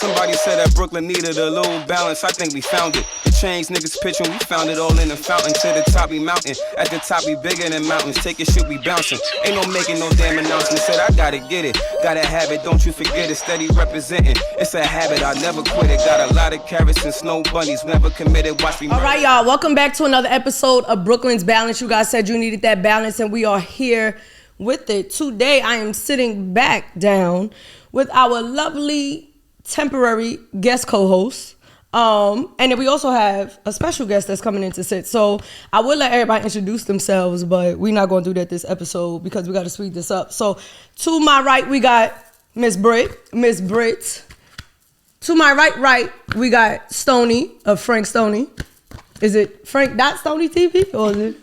Somebody said that Brooklyn needed a little balance. I think we found it. The change niggas pitch when we found it all in the fountain. To the top we mountain. At the top we bigger than mountains. Take your shit, we bouncing. Ain't no making no damn announcement. Said I gotta get it. Gotta have it, don't you forget it. Steady representing. It's a habit, I never quit it. Got a lot of carrots and snow bunnies. Never committed, watch me. Alright y'all, welcome back to another episode of Brooklyn's Balance. You guys said you needed that balance and we are here with it. Today I am sitting back down with our lovely temporary guest co-host. And then we also have a special guest that's coming in to sit. So I would let everybody introduce themselves, but we're not going to do that this episode because we got to speed this up. So to my right, we got Miss Britt. To my right, we got Stoney of Frank Stoney. Is it Frank.Stoney TV or is it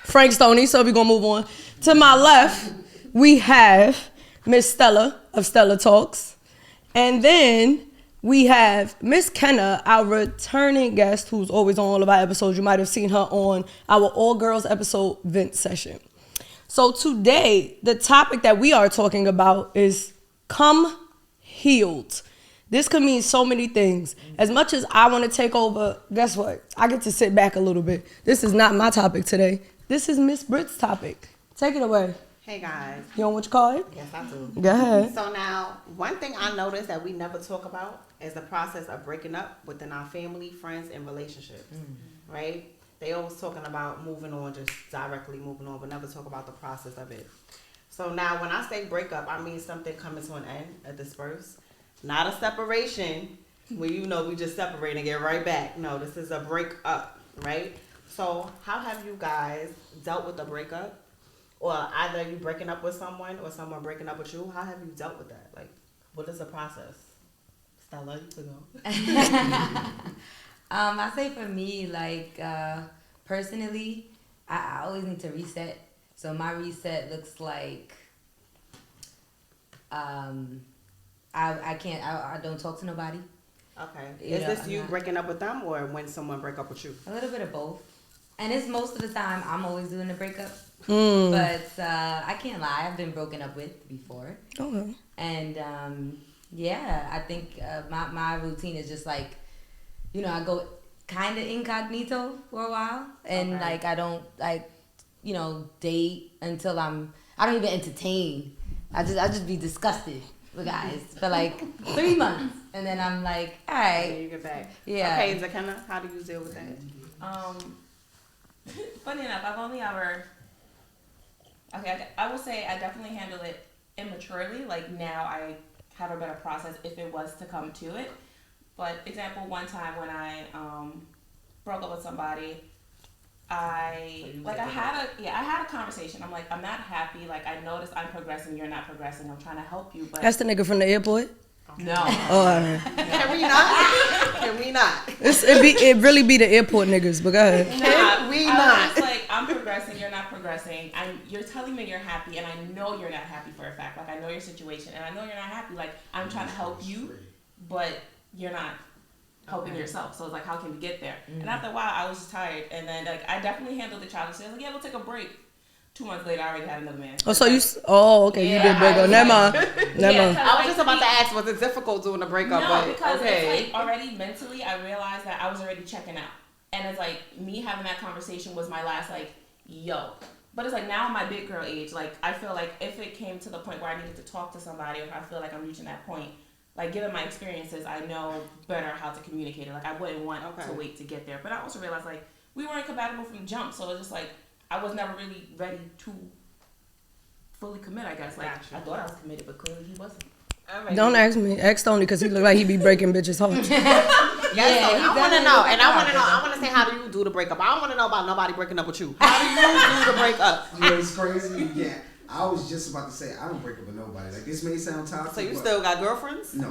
Frank Stoney? So we're going to move on. To my left, we have Miss Stella of Stella Talks. And then we have Miss Kenna, our returning guest, who's always on all of our episodes. You might have seen her on our All Girls episode, Vent Session. So today, the topic that we are talking about is come healed. This could mean so many things. As much as I want to take over, guess what? I get to sit back a little bit. This is not my topic today. This is Miss Britt's topic. Take it away. Hey guys. You know what you call it? Yes, I do. Go ahead. So now, one thing I noticed that we never talk about is the process of breaking up within our family, friends, and relationships. Right? They always talking about moving on, just directly moving on, but never talk about the process of it. So now, when I say breakup, I mean something coming to an end, a disperse. Not a separation, where we just separate and get right back. No, this is a breakup, right? So how have you guys dealt with the breakup? Or either you breaking up with someone or someone breaking up with you. How have you dealt with that? Like, what is the process? Stella, you can go. I say for me, like, personally, I always need to reset. So my reset looks like I don't talk to nobody. Okay. Is this you breaking up with them or when someone break up with you? A little bit of both. And it's most of the time I'm always doing the breakup. But I can't lie, I've been broken up with before. Okay. And I think my routine is just like, I go kind of incognito for a while. And like I don't date until I don't even entertain. I just be disgusted with guys for like 3 months. And then I'm like, all right. You get back. Yeah. Okay, Kenna, how do you deal with that? Funny enough, I've only ever... Okay, I will say I definitely handle it immaturely. Like, now I have a better process if it was to come to it. But, example, one time when I broke up with somebody, I had a conversation. I'm like, I'm not happy. Like, I noticed I'm progressing, you're not progressing. I'm trying to help you, but... That's the nigga from the airport? No. Oh, all right. Can we not? Can we not? It really be the airport niggas, but go ahead. Can we not? Was like, I'm progressing, you're not progressing. You're telling me you're happy, and I know you're not happy for a fact. Like, I know your situation, and I know you're not happy. Like, I'm trying to help you, but you're not helping yourself. So it's like, how can we get there? And after a while, I was just tired, and then like I definitely handled the challenge. So I was like, yeah, we'll take a break. 2 months later, I already had another man. Oh, so you... Oh, okay, yeah, you did break up. Never mind. I was just about to ask, was it difficult doing a breakup? No, because it's like already mentally, I realized that I was already checking out. And it's like, me having that conversation was my last, like, yo. But it's like, now I'm my big girl age. Like, I feel like if it came to the point where I needed to talk to somebody, or if I feel like I'm reaching that point, like, given my experiences, I know better how to communicate it. Like, I wouldn't want to wait to get there. But I also realized, like, we weren't compatible from the jump. So it's just like, I was never really ready to fully commit, I guess. Like, I thought I was committed, but clearly he wasn't. Right. Don't ask me. Ask Stoney, because he look like he be breaking bitches' hearts. I want to know. And I want to say, how do you do the breakup? I don't want to know about nobody breaking up with you. How do you do the breakup? You know what's crazy? Yeah. I was just about to say, I don't break up with nobody. Like, this may sound toxic. So you still got girlfriends? No.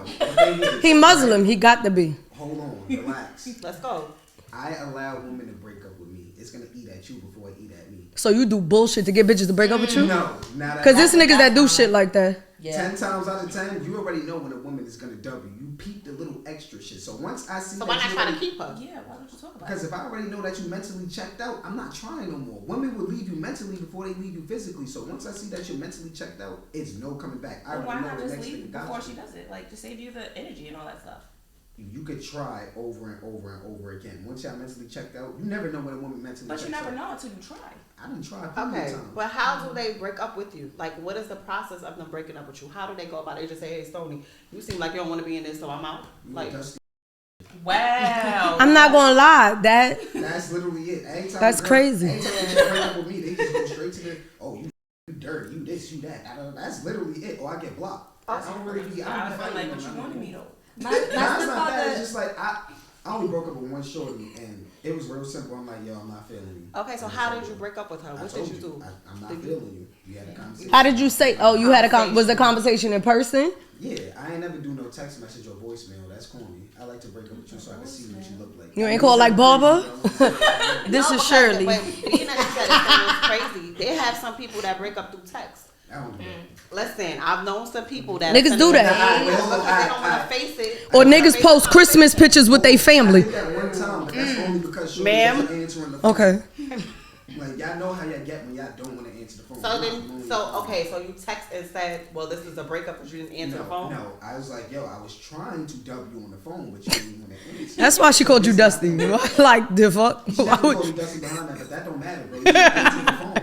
He Muslim. He got to be. Hold on. Relax. Let's go. I allow women to break up with me. It's going to eat at you before it eat at me. So you do bullshit to get bitches to break up with you? No. Because this niggas that do shit like that. 10 times out of 10, you already know when a woman is gonna dub you. You peep the little extra shit. So once I see So that why not you try to already- keep her? Yeah, why don't you talk about Because it? if I already know that you mentally checked out, I'm not trying no more. Women will leave you mentally before they leave you physically. So once I see that you're mentally checked out, it's no coming back. I But why already know not the just next leave thing got before you. she does it? Like, to save you the energy and all that stuff. You could try over and over and over again. Once y'all mentally checked out, you never know when a woman mentally But checks you never out. know until you try. I didn't try plenty Okay, of times. but how do they break up with you? Like, what is the process of them breaking up with you? How do they go about it? They just say, hey, Stoney, you seem like you don't want to be in this, so I'm out. You Like, dusty. Wow. I'm not gonna lie, That's literally it. Anytime That's crazy. Anytime they break up with me, they just go straight to the, oh, you dirty, you this, you that. That's literally it. Or I get blocked. I don't really be, I I would don't have be been fighting like, but you no wanted more. me though. My Nah, it's not that. stepfather. It's just like I only broke up with one shorty, and it was real simple. I'm like, yo, I'm not feeling you. okay, so And how it's did you over. break up with her? I What told did you do? I'm not Did you- feeling you. You had a conversation. How did you say? Oh, you had was the conversation in person? Yeah, I ain't never do no text message or voicemail. That's corny. I like to break up with you so I can see what you look like. You ain't call like Barbara? This No, is because- Shirley. But being that you said it was crazy, they have some people that break up through text. I don't do that. Listen, I've known some people that Niggas do that. because they don't want to face it. Or They niggas face post the Christmas conversation. pictures with their I family. did that one time, but that's only because she Ma'am? wasn't answering the phone. Okay. Like, y'all know how y'all get when y'all don't want to answer the phone. So I'm then, not so lonely. okay, so you text and said, "Well, this is a breakup, but you didn't answer the phone." No, I was like, yo, I was trying to dub you on the phone, but you didn't want to answer. That's why she called you Dusty. Like, the fuck? She Why never would called me Dusty behind that, but that don't matter, bro. You didn't answer the phone.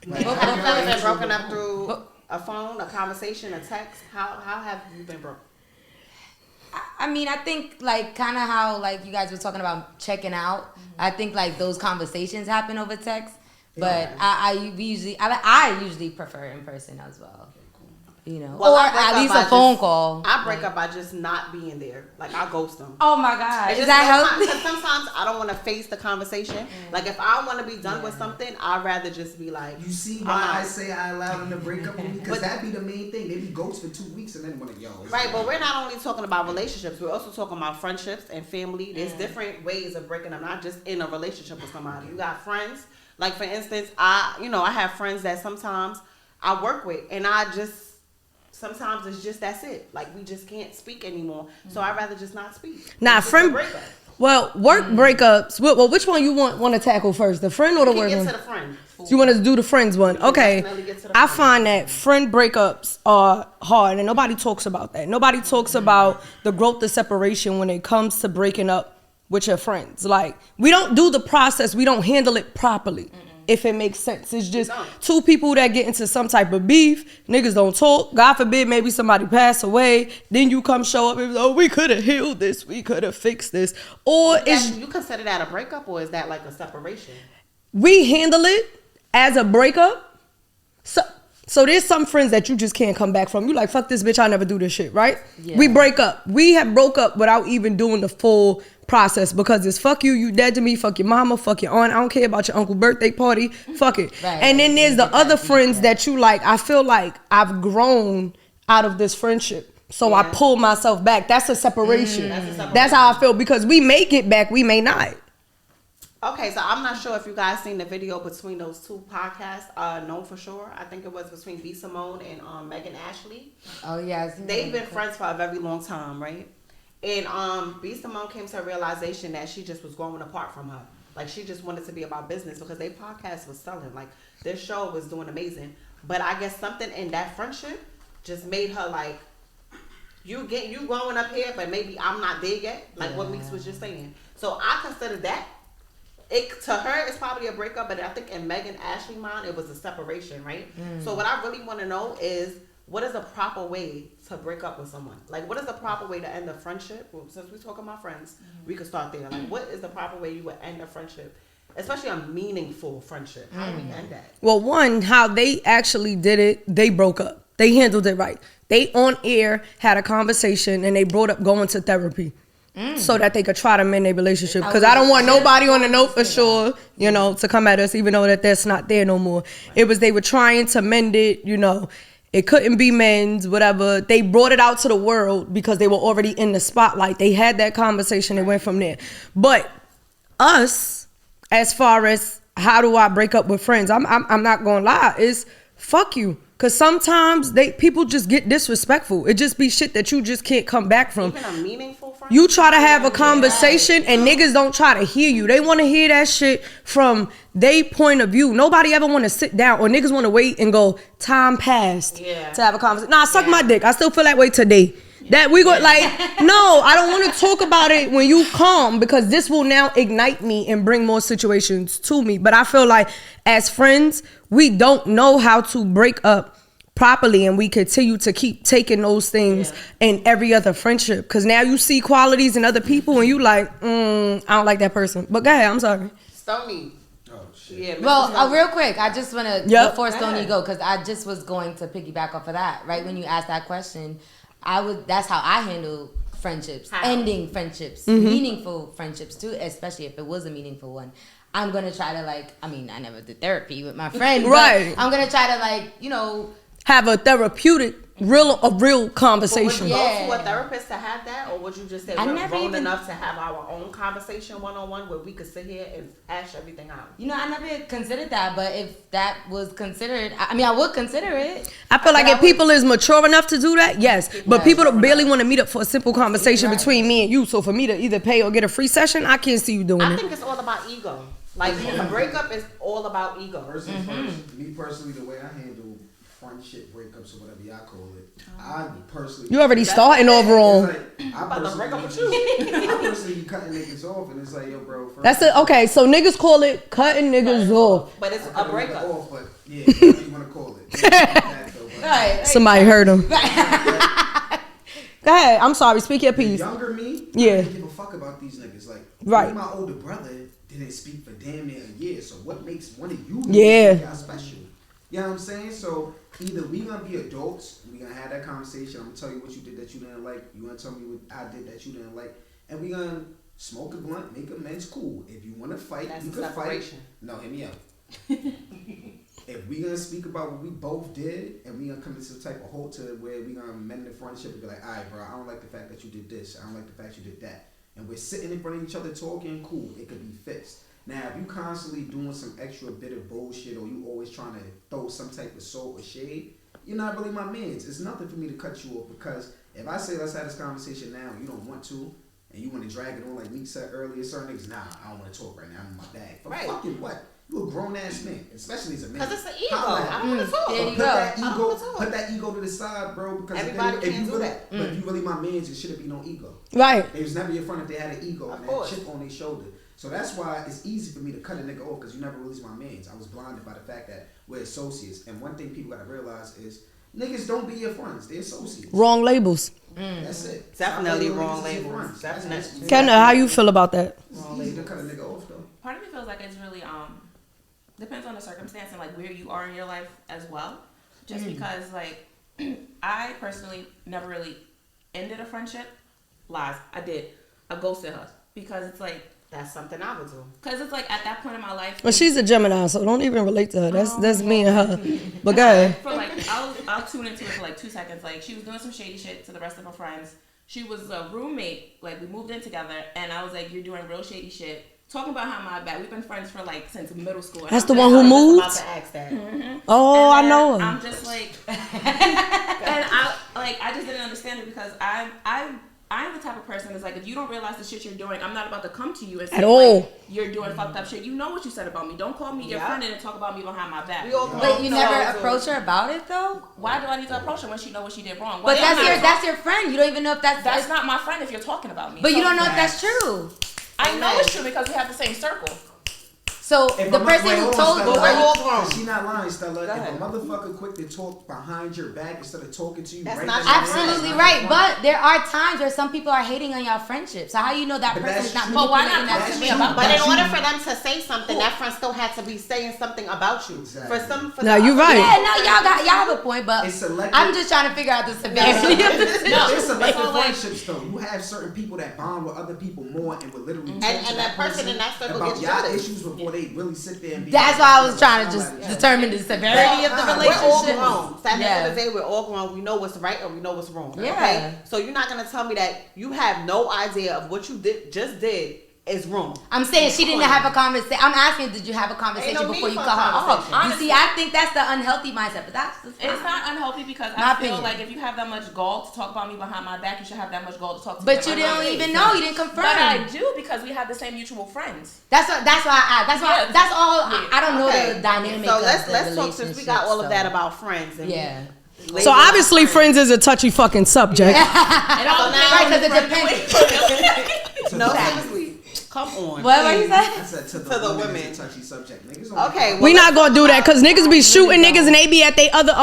Like, Both how of you them gonna been answer broken the up phone? through a phone, a conversation, a text. How have you been broke? I mean, I think like kind of how like you guys were talking about checking out. I think like those conversations happen over text, but Yeah. I usually prefer in person as well. You know, Well, or I break at up least by a phone just- call. I break up by just not being there. Like I ghost them. Oh my god, It's is just that sometimes, healthy? 'cause sometimes I don't want to face the conversation. Like if I want to be done with something, I'd rather just be like, You see I'm why I out. say I allowed them to break up with me? Because But- that be the main thing. They be ghosts for 2 weeks and then when yo. it's Right, but like- we're not only talking about relationships, we're also talking about friendships and family. There's different ways of breaking up, not just in a relationship with somebody. You got friends, like for instance, I have friends that sometimes I work with, and sometimes it's just that's it. Like we just can't speak anymore, so I'd rather just not speak. Nah, It's just a friend. breakup. Well, work breakups. Well, which one you want to tackle first? The friend or the We work can get one? to the friend. You want to do the friends one? can Okay. definitely get to the I friend. find that friend breakups are hard, and nobody talks about that. Nobody talks about the growth of separation when it comes to breaking up with your friends. Like we don't do the process. We don't handle it properly. If it makes sense, it's just two people that get into some type of beef. Niggas don't talk. God forbid, maybe somebody pass away. Then you come show up and oh, we could have healed this. We could have fixed this. Or it's You consider that a breakup, or is that like a separation? we handle it as a breakup. So there's some friends that you just can't come back from. You like, fuck this bitch, I never do this shit, right? Yeah. We break up. We have broke up without even doing the full process because it's fuck you dead to me, fuck your mama, fuck your aunt, I don't care about your uncle birthday party, fuck it. Right. And then there's the Get that other deep, friends yeah. that you like, I feel like I've grown out of this friendship. So I Yeah. pull myself back. That's a separation. That's a separation. That's how I feel because we may get back, we may not. Okay, so I'm not sure if you guys seen the video between those two podcasts. Know for sure. I think it was between B. Simone and Megan Ashley. Oh yeah, I've seen They've that. been friends for a very long time, right? And B. Simone came to a realization that she just was growing apart from her. Like she just wanted to be about business because their podcast was selling. Like their show was doing amazing. But I guess something in that friendship just made her like, you growing up here, but maybe I'm not there yet. Like what Meekz was just saying. So I consider that. To her, it's probably a breakup, but I think in Megan Ashley's mind, it was a separation, right? So what I really want to know is, what is the proper way to break up with someone? Like, what is the proper way to end a friendship? Well, since we're talking about friends, we could start there. Like, what is the proper way you would end a friendship? Especially a meaningful friendship. How do we end that? Well, one, how they actually did it, they broke up. They handled it right. They on air had a conversation and they brought up going to therapy so that they could try to mend their relationship. Because I don't want nobody on the note for sure, to come at us, even though that's not there no more. It was they were trying to mend it, It couldn't be men's, whatever. They brought it out to the world because they were already in the spotlight. They had that conversation and went from there. But us, as far as how do I break up with friends, I'm not gonna lie, is fuck you. Cause sometimes people just get disrespectful. It just be shit that you just can't come back from. Even a meaningful friend. You try to have a conversation and niggas don't try to hear you. They want to hear that shit from their point of view. Nobody ever want to sit down, or niggas want to wait and go, time passed to have a conversation. Nah, suck my dick. I still feel that way today. That we go like, no, I don't want to talk about it when you come, because this will now ignite me and bring more situations to me. But I feel like as friends, we don't know how to break up properly, and we continue to keep taking those things in every other friendship. Because now you see qualities in other people and you like, I don't like that person. But go ahead, I'm sorry. Stony. Oh shit. Yeah. Well, real quick, I just want to, Yep. before Stoney go, because I just was going to piggyback off of that. Right when you asked that question, that's how I handle friendships, ending friendships, meaningful friendships too, especially if it was a meaningful one. I'm gonna try to I never did therapy with my friend, Right. But I'm gonna try to have a therapeutic, real conversation. Would you go to a therapist to have that, or would you just say I we're never grown even- enough to have our own conversation one-on-one where we could sit here and hash everything out? I never considered that, but if that was considered, I would consider it. I feel like if people is mature enough to do that, yes. But people don't barely want to meet up for a simple conversation between me and you. So for me to either pay or get a free session, I can't see you doing I it. think it's all about ego. Like a breakup is all about ego. First and first, me personally, the way I handle friendship breakups or whatever y'all call it, I personally. You already starting over on. I'm about to break up with you. I personally be cutting niggas off, and it's like, yo, bro. That's it. Okay, so niggas call it cutting niggas off. But it's a breakup. Off, but yeah, whatever you want to call it. That, though, but Right. Somebody heard him. Go ahead. I'm sorry. Speak your the piece. younger me, Yeah. I didn't give a fuck about these niggas. Like, Right. me and my older brother didn't speak for damn near a year. So what makes one of you Yeah. y'all special? You know what I'm saying? So either we gonna be adults, we gonna have that conversation. I'm gonna tell you what you did that you didn't like. You gonna tell me what I did that you didn't like, and we gonna smoke a blunt, make amends. Cool. If you wanna fight, That's you a can fight. separation. No, hear me out. If we gonna speak about what we both did, and we gonna come to some type of halt to where we gonna mend the friendship and be like, all right, bro, I don't like the fact that you did this. I don't like the fact you did that. And we're sitting in front of each other talking, cool. It could be fixed. Now, if you constantly doing some extra bit of bullshit, or you always trying to throw some type of salt or shade, you're not really my mans. It's nothing for me to cut you off, because if I say let's have this conversation now, and you don't want to, and you want to drag it on like Meekz said earlier, certain niggas, nah, I don't want to talk right now. I'm in my bag. For fucking what? You a grown ass man, especially as a man. Because it's an ego. I don't want to talk. Put that ego to the side, bro. Because Everybody if can't you do really, that. But if you really my mans, it shouldn't be no ego. Right. They was never your friend if they had an ego Of and course. that chip on their shoulder. So that's why it's easy for me to cut a nigga off, because you never release my mans. I was blinded by the fact that we're associates. And one thing people gotta realize is niggas don't be your friends. They're associates. Wrong labels. That's it. Definitely Stop letting wrong niggas as your labels. friends. Definitely. Kenna, how you feel about that? It's easy to cut a nigga off though. Part of me feels like it's really depends on the circumstance and like where you are in your life as well. Just because like I personally never really ended a friendship. Lies. I did. I ghosted her because it's like That's something I would do. because it's like at that point in my life. Well, she's a Gemini, so don't even relate to her. That's me and her. But go ahead. For like I'll tune into it for like 2 seconds. Like she was doing some shady shit to the rest of her friends. She was a roommate. Like we moved in together, and I was like, "You're doing real shady shit." Talking about how my bad. We've been friends for like since middle school. That's the one who I'm moved? about to ask that. Oh, I And know her. I'm just like, and I just didn't understand it because I'm the type of person that's like, if you don't realize the shit you're doing, I'm not about to come to you and say At all. like, you're doing fucked up shit. You know what you said about me. Don't call me your friend and talk about me behind my back. We all But you know never how to do approach her about it though. Why do I need to approach her when she know what she did wrong? But Why that's your friend. You don't even know if That's not my friend if you're talking about me. But you So don't know if that's true. I know it's true because we have the same circle. So the person who told you, We're all grown. She not lying, Stella. If ahead. a motherfucker quick to talk behind your back instead of talking to you, That's right not then and absolutely there, right. But there are times where some people are hating on your friendship. So how you know that But person is that's not true. But why manipulating not that talk to me to about But in But order you- for them to say something, that friend still had to be saying something about you. Exactly. For Now, you right. Yeah, no, y'all have a point, but It's selective. I'm just trying to figure out the severity of the situation. It's selective So, like- friendships though. You have certain people that bond with other people more and will literally talk And to that person in that circle about gets y'all jealous. issues before they really sit there and be. That's why I was trying to just determine the severity of the We're all relationship. grown. So at the end of the Yeah. day, we're all grown. We know what's right and we know what's wrong. Yeah. Okay? So you're not gonna tell me that you have no idea of what you just did is room. I'm saying she didn't have a conversation. I'm asking, did you have a conversation before you cut her off? You see, I think that's the unhealthy mindset, but that's it's not unhealthy because I feel like if you have that much gall to talk about me behind my back, you should have that much gall to talk to me. But you don't even know. You didn't confirm. But I do because we have the same mutual friends. That's why I asked. That's all. I don't know the dynamic. So of let's talk since we got all of that about friends. And So obviously, friends is a touchy fucking subject. Right, because it depends. No, seriously. Come on. What were you saying? I said to the women. It's a touchy subject. Niggas don't We not gonna do that because niggas be shooting niggas and they be at they other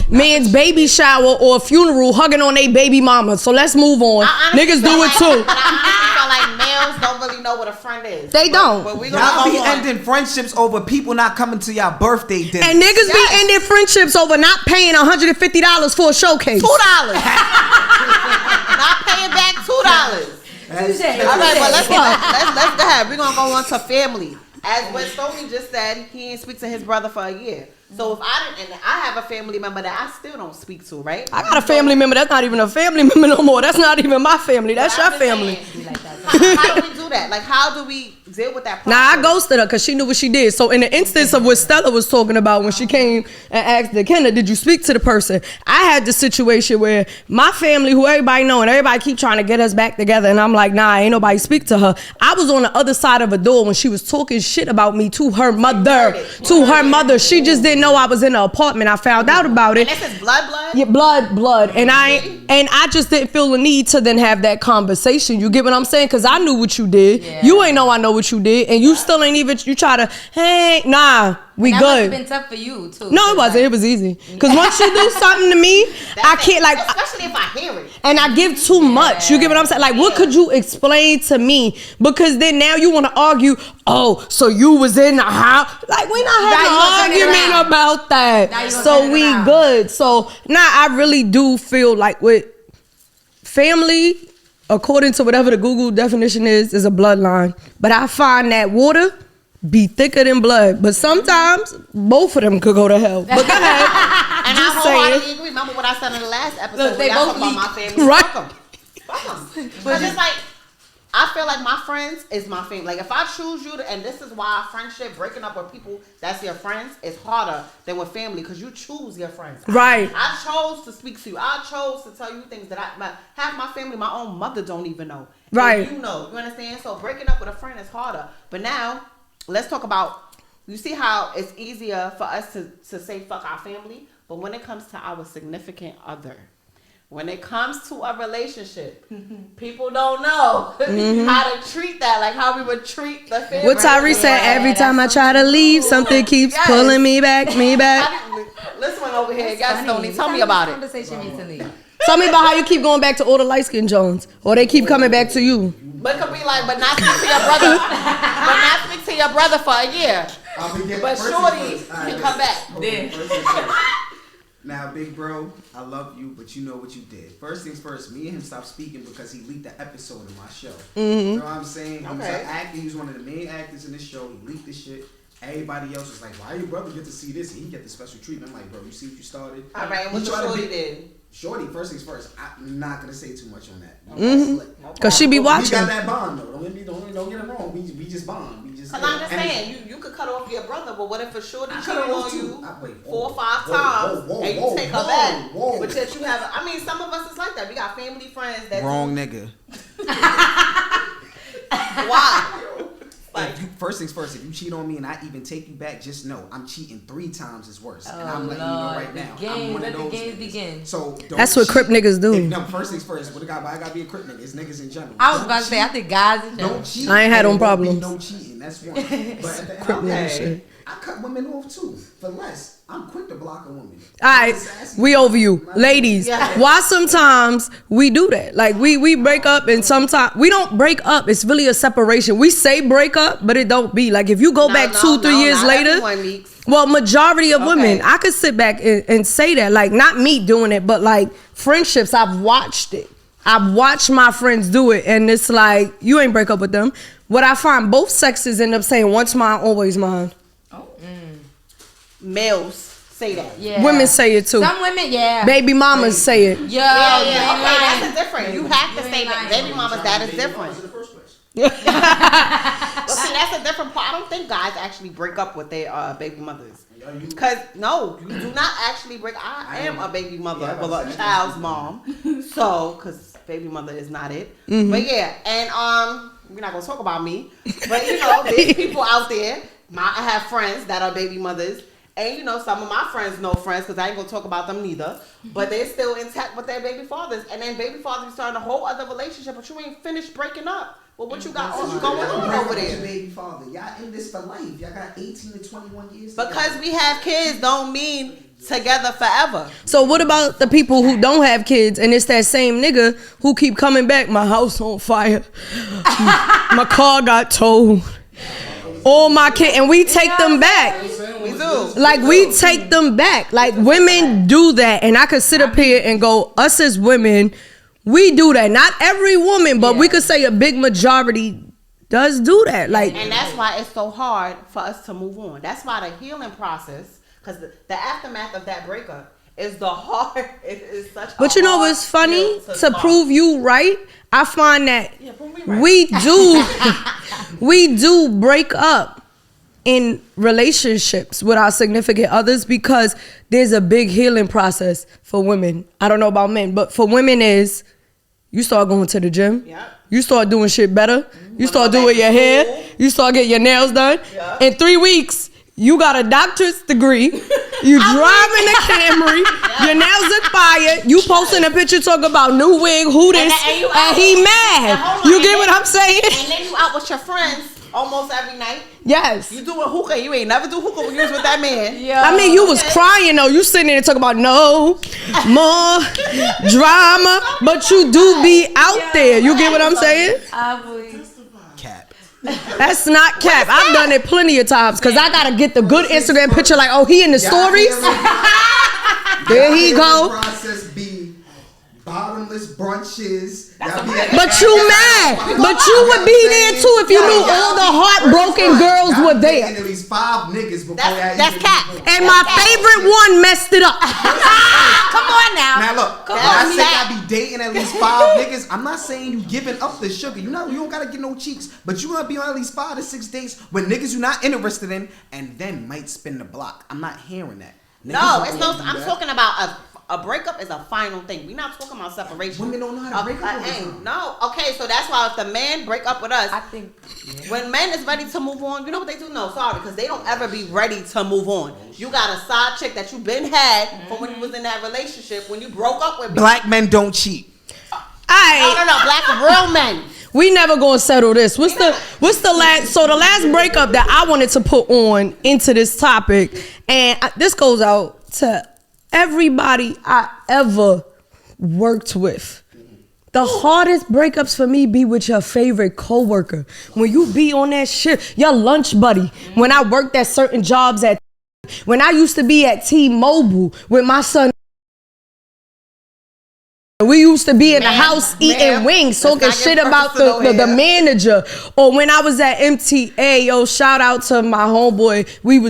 man's baby shower or funeral hugging on their baby mama. So let's move on. Niggas do it too. But I feel like males don't really know what a friend is. They don't. But we Y'all be ending friendships over people not coming to y'all birthday dinner. And niggas be ending friendships over not paying $150 for a showcase. $2. Not paying back $2. All right, but let's go ahead. We're gonna go on to family. As what Stoney just said, he ain't speak to his brother for a year. So if I didn't, and I have a family member that I still don't speak to, right? I got a family member that's not even a family member no more. That's not even my family. That's your family. How do we do that? Like, how do we deal with that process? Nah, I ghosted her because she knew what she did. So in the instance of what Stella was talking about when she came and asked the Kenna, did you speak to the person? I had the situation where my family, who everybody know, and everybody keep trying to get us back together, and I'm like, nah, ain't nobody speak to her. I was on the other side of a door when she was talking shit about me to her mother. She just didn't know I was in the apartment. I found out about it. And this is blood? Yeah, blood. And I just didn't feel the need to then have that conversation. You get what I'm saying? Because I knew what you did. Yeah. You ain't know I know what you did. And you still ain't even, you try to, hey, nah, we that good. That must have been tough for you, too. No, it wasn't. It was easy. Because once you do something to me, I can't, like. Especially if I hear it. And I give too much. You get what I'm saying? Like, what could you explain to me? Because then now you want to argue, oh, so you was in the house. Like, we not having an argument about that. So we good. So, I really do feel like with family, according to whatever the Google definition is a bloodline. But I find that water be thicker than blood. But sometimes both of them could go to hell. But go ahead. And I wholeheartedly agree. Remember what I said in the last episode? Look, they both about my family. Right. Fuck them. But it's like, I feel like my friends is my family. Like, if I choose you and this is why friendship, breaking up with people that's your friends is harder than with family because you choose your friends. Right. I chose to speak to you. I chose to tell you things that half my family, my own mother don't even know. Right. And you know. You understand? So breaking up with a friend is harder. But now, let's talk about, you see how it's easier for us to say fuck our family, but when it comes to our significant other, when it comes to a relationship, people don't know how to treat that, like how we would treat the family. What Tyree said, every time I try to leave, something keeps pulling me back. Listen over here, yes, Stoney, tell me about it. Conversation recently. Tell me about how you keep going back to all the light-skinned Jones, or they keep coming back to you. But it could be like, but not speak to your brother. But not speak to your brother for a year. But shorty can come back. Now, big bro, I love you, but you know what you did. First things first, me and him stopped speaking because he leaked the episode of my show. You know what I'm saying? He was an actor. He was one of the main actors in this show. He leaked this shit. Everybody else was like, why your brother get to see this? And he get the special treatment. I'm like, bro, you see what you started? All right, and what Shorty did? Shorty, first things first, I'm not going to say too much on that. Because she be watching. We got that bond, though. Don't get it wrong. We just bond. Because I'm just saying, you could cut off your brother, but what if a shorty cheated on you 4 or 5 times and you take her back? But yet you have, I mean, some of us is like that. We got family, friends that. Wrong nigga. Why? Like, first things first, if you cheat on me and I even take you back, just know I'm cheating 3 times as worse. And I'm letting you know right now. I'm one of those niggas. So that's what Crip niggas do. No, first things first. Why I gotta be a Crip nigga? It's niggas in general. I was about to say, I think guys in general. Don't cheat. I ain't had no problems. No cheating. That's one. But at the end of the day, I cut women off too for less. I'm quick to block a woman. Alright, we over you. Ladies, why sometimes we do that? Like we break up and sometimes we don't break up. It's really a separation. We say break up, but it don't be. Like if you go back 2-3 years later. Well, majority of women, I could sit back and say that. Like not me doing it, but like friendships, I've watched it. I've watched my friends do it, and it's like you ain't break up with them. What I find both sexes end up saying, once mine, always mine. Males say that. Yeah. Women say it too. Some women, Baby mamas say it. Yeah. Okay, that's different. You have to say that. Baby mamas, that is different. But see, that's a different part. I don't think guys actually break up with their baby mothers. Because, no, you do not actually break. I am a baby mother, well, a child's mom. So, because baby mother is not it. Mm-hmm. But yeah, and we're not going to talk about me. But, you know, there's people out there. I have friends that are baby mothers. And, you know, some of my friends know friends, because I ain't going to talk about them neither. But they're still intact with their baby fathers. And then baby fathers starting a whole other relationship, but you ain't finished breaking up. Well, what you got going on over there? Baby father, y'all in this for life. Y'all got 18 to 21 years. Because we have kids don't mean together forever. So what about the people who don't have kids and it's that same nigga who keep coming back? My house on fire. My car got towed. All my kids, and we take them back. We do. Like we take them back. Like women do that, and I could sit up here and go, us as women, we do that. Not every woman, but we could say a big majority does do that. Like, and that's why it's so hard for us to move on. That's why the healing process, because the aftermath of that breakup is the hard. It is such. But you know what's funny? To prove you right, I find that right. we do break up in relationships with our significant others because there's a big healing process for women. I don't know about men, but for women is you start going to the gym. Yep. You start doing shit better. You start doing your hair. You start getting your nails done. Yep. In 3 weeks, you got a doctorate degree. You driving a Camry. Your nails expired. You posting a picture talking about new wig, who this, and he mad. You get what I'm saying? And then you out with your friends almost every night. Yes. You doing hookah. You ain't never do hookah when you was with that man. Yeah. I mean, you was crying though. You sitting there and talking about no more drama, but you do be out there. You get what I'm saying? Cap. That's not cap. I've done it plenty of times because I gotta get the good Instagram picture. Like, oh, he in the stories. There he go. Process be bottomless brunches. But you mad. But you would be there too if you knew all the heartbroken girls were there. At least 5 niggas before That's cap. And my favorite one messed it up. Come on now. Now look, when I say I be dating at least 5 niggas, I'm not saying you giving up the sugar. You don't gotta get no cheeks, but you gonna be on at least 5 to 6 dates with niggas you're not interested in, and then might spin the block. I'm not hearing that. No, it's no. I'm talking about a breakup is a final thing. We're not talking about separation. Women don't know how to break up with us. No, okay, so that's why if the man break up with us, I think when men is ready to move on, you know what they do? No, sorry, because they don't ever be ready to move on. You got a side chick that you been had from when you was in that relationship when you broke up with me. Black men don't cheat. No, black real men. We never gonna settle this. What's the last? So the last breakup that I wanted to put on into this topic, and this goes out to everybody I ever worked with. The hardest breakups for me be with your favorite coworker. When you be on that shit, your lunch buddy. When I worked at certain jobs when I used to be at T-Mobile with my son. We used to be in the house eating wings, talking shit about the manager. Or when I was at MTA, yo, shout out to my homeboy.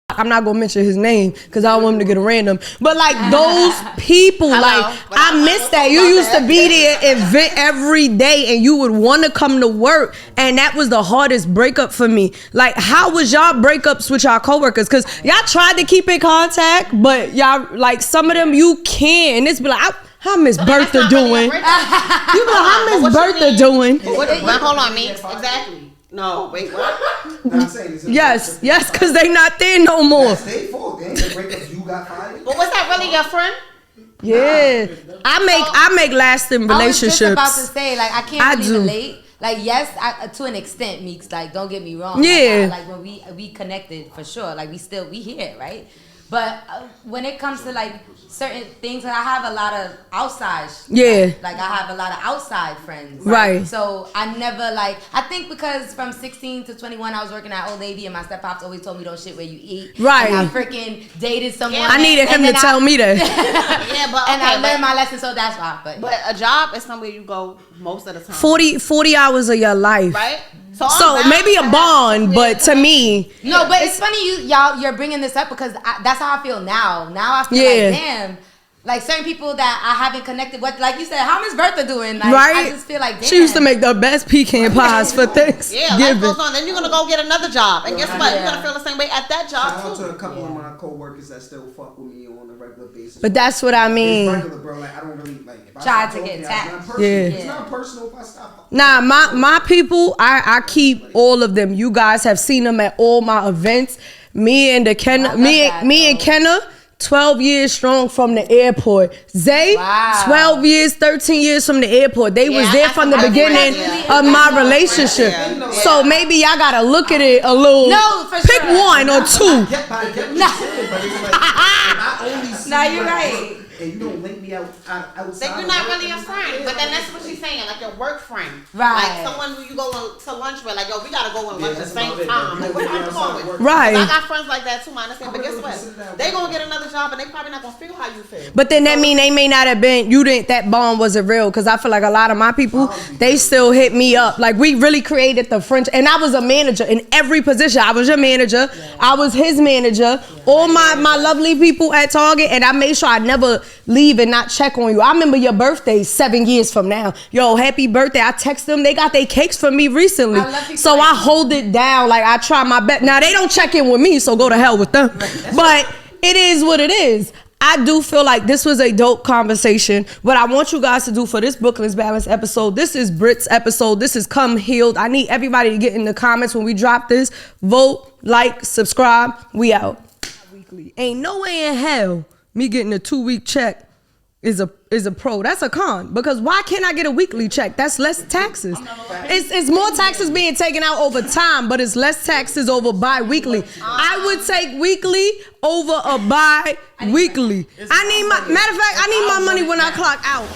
I'm not gonna mention his name because I don't want him to get a random. But like those people, I miss that. You used to be there and vent every day and you would want to come to work. And that was the hardest breakup for me. Like, how was y'all breakups with y'all coworkers? Because y'all tried to keep in contact, but y'all, like, some of them you can. And it's be like, how Miss Bertha doing? You be like, how Miss Bertha doing? Hold on, Meekz. Exactly. No, wait, what? No, I'm saying yes, because they not there no more. That's their fault. They ain't the breakups you got fired. But was that really your friend? Yeah. I make lasting relationships. I was just about to say, like, I can't really relate. Like, yes, to an extent, Meekz, like, don't get me wrong. Yeah. Like when we connected, for sure. Like, we here, right? But when it comes to, like, certain things, I have a lot of outside. Like, I have a lot of outside friends. Right. So, I never, like, I think because from 16 to 21, I was working at Old Navy, and my steppops always told me don't shit where you eat. Right. And I freaking dated someone. I needed him to tell me that. Yeah, but and I learned my lesson, so that's why. But a job is somewhere you go most of the time. 40 hours of your life. Right? So maybe a bond, but to me. No, but it's funny you're bringing this up because that's how I feel now. Now I feel like, damn, Like certain people that I haven't connected with, like you said, how is Bertha doing? Like, Right? I just feel like, damn. She used to make the best pecan pies for Thanksgiving. Yeah, life goes on. Then you're gonna go get another job, and guess what? You're gonna feel the same way at that job Shout out too. to a couple of my coworkers that still fuck with me on a regular basis. But that's what I mean. It's regular, bro. Like I don't really like. If I Tried stop to get talking, tapped. It's not personal. Yeah. It's not personal if I stop. Nah, my people, I keep all of them. You guys have seen them at all my events. Me and Kenna, me and Kenna, 12 years strong from the airport. Zay, 12 years, 13 years from the airport. They was there from the beginning of my relationship. So maybe y'all gotta look at it a little. No, for pick sure. one or two. Nah, you're right. And you don't link me outside. Then you're not really a friend. But then that's what she's saying, like your work friend. Right. Like someone who you go to lunch with, like, yo, we gotta go on lunch at the that's same about it. time. You Like, don't what link me I'm outside going with. work. Right. I got friends like that too, man. But guess what? that They gonna get another job and they probably not gonna feel how you feel. But then that mean they may not have been, that bond wasn't real. Cause I feel like a lot of my people, they still hit me up. Like we really created the friendship. And I was a manager in every position. I was your manager. I was his manager. All my lovely people at Target. And I made sure I never leave and not check on you. I remember your birthday 7 years from now. Yo, happy birthday. I text them. They got their cakes for me recently. So I hold it down. Like I try my best. Now they don't check in with me, so go to hell with them. But it is what it is. I do feel like this was a dope conversation. What I want you guys to do for this Brooklyn's Balance episode, this is Britt's episode. This is Come Healed. I need everybody to get in the comments when we drop this. Vote, like, subscribe. We out. Weekly. Ain't no way in hell me getting a 2-week check is a pro. That's a con. Because why can't I get a weekly check? That's less taxes. It's more taxes being taken out over time, but it's less taxes over bi-weekly. I would take weekly over a bi-weekly. Matter of fact, I need my money when I clock out.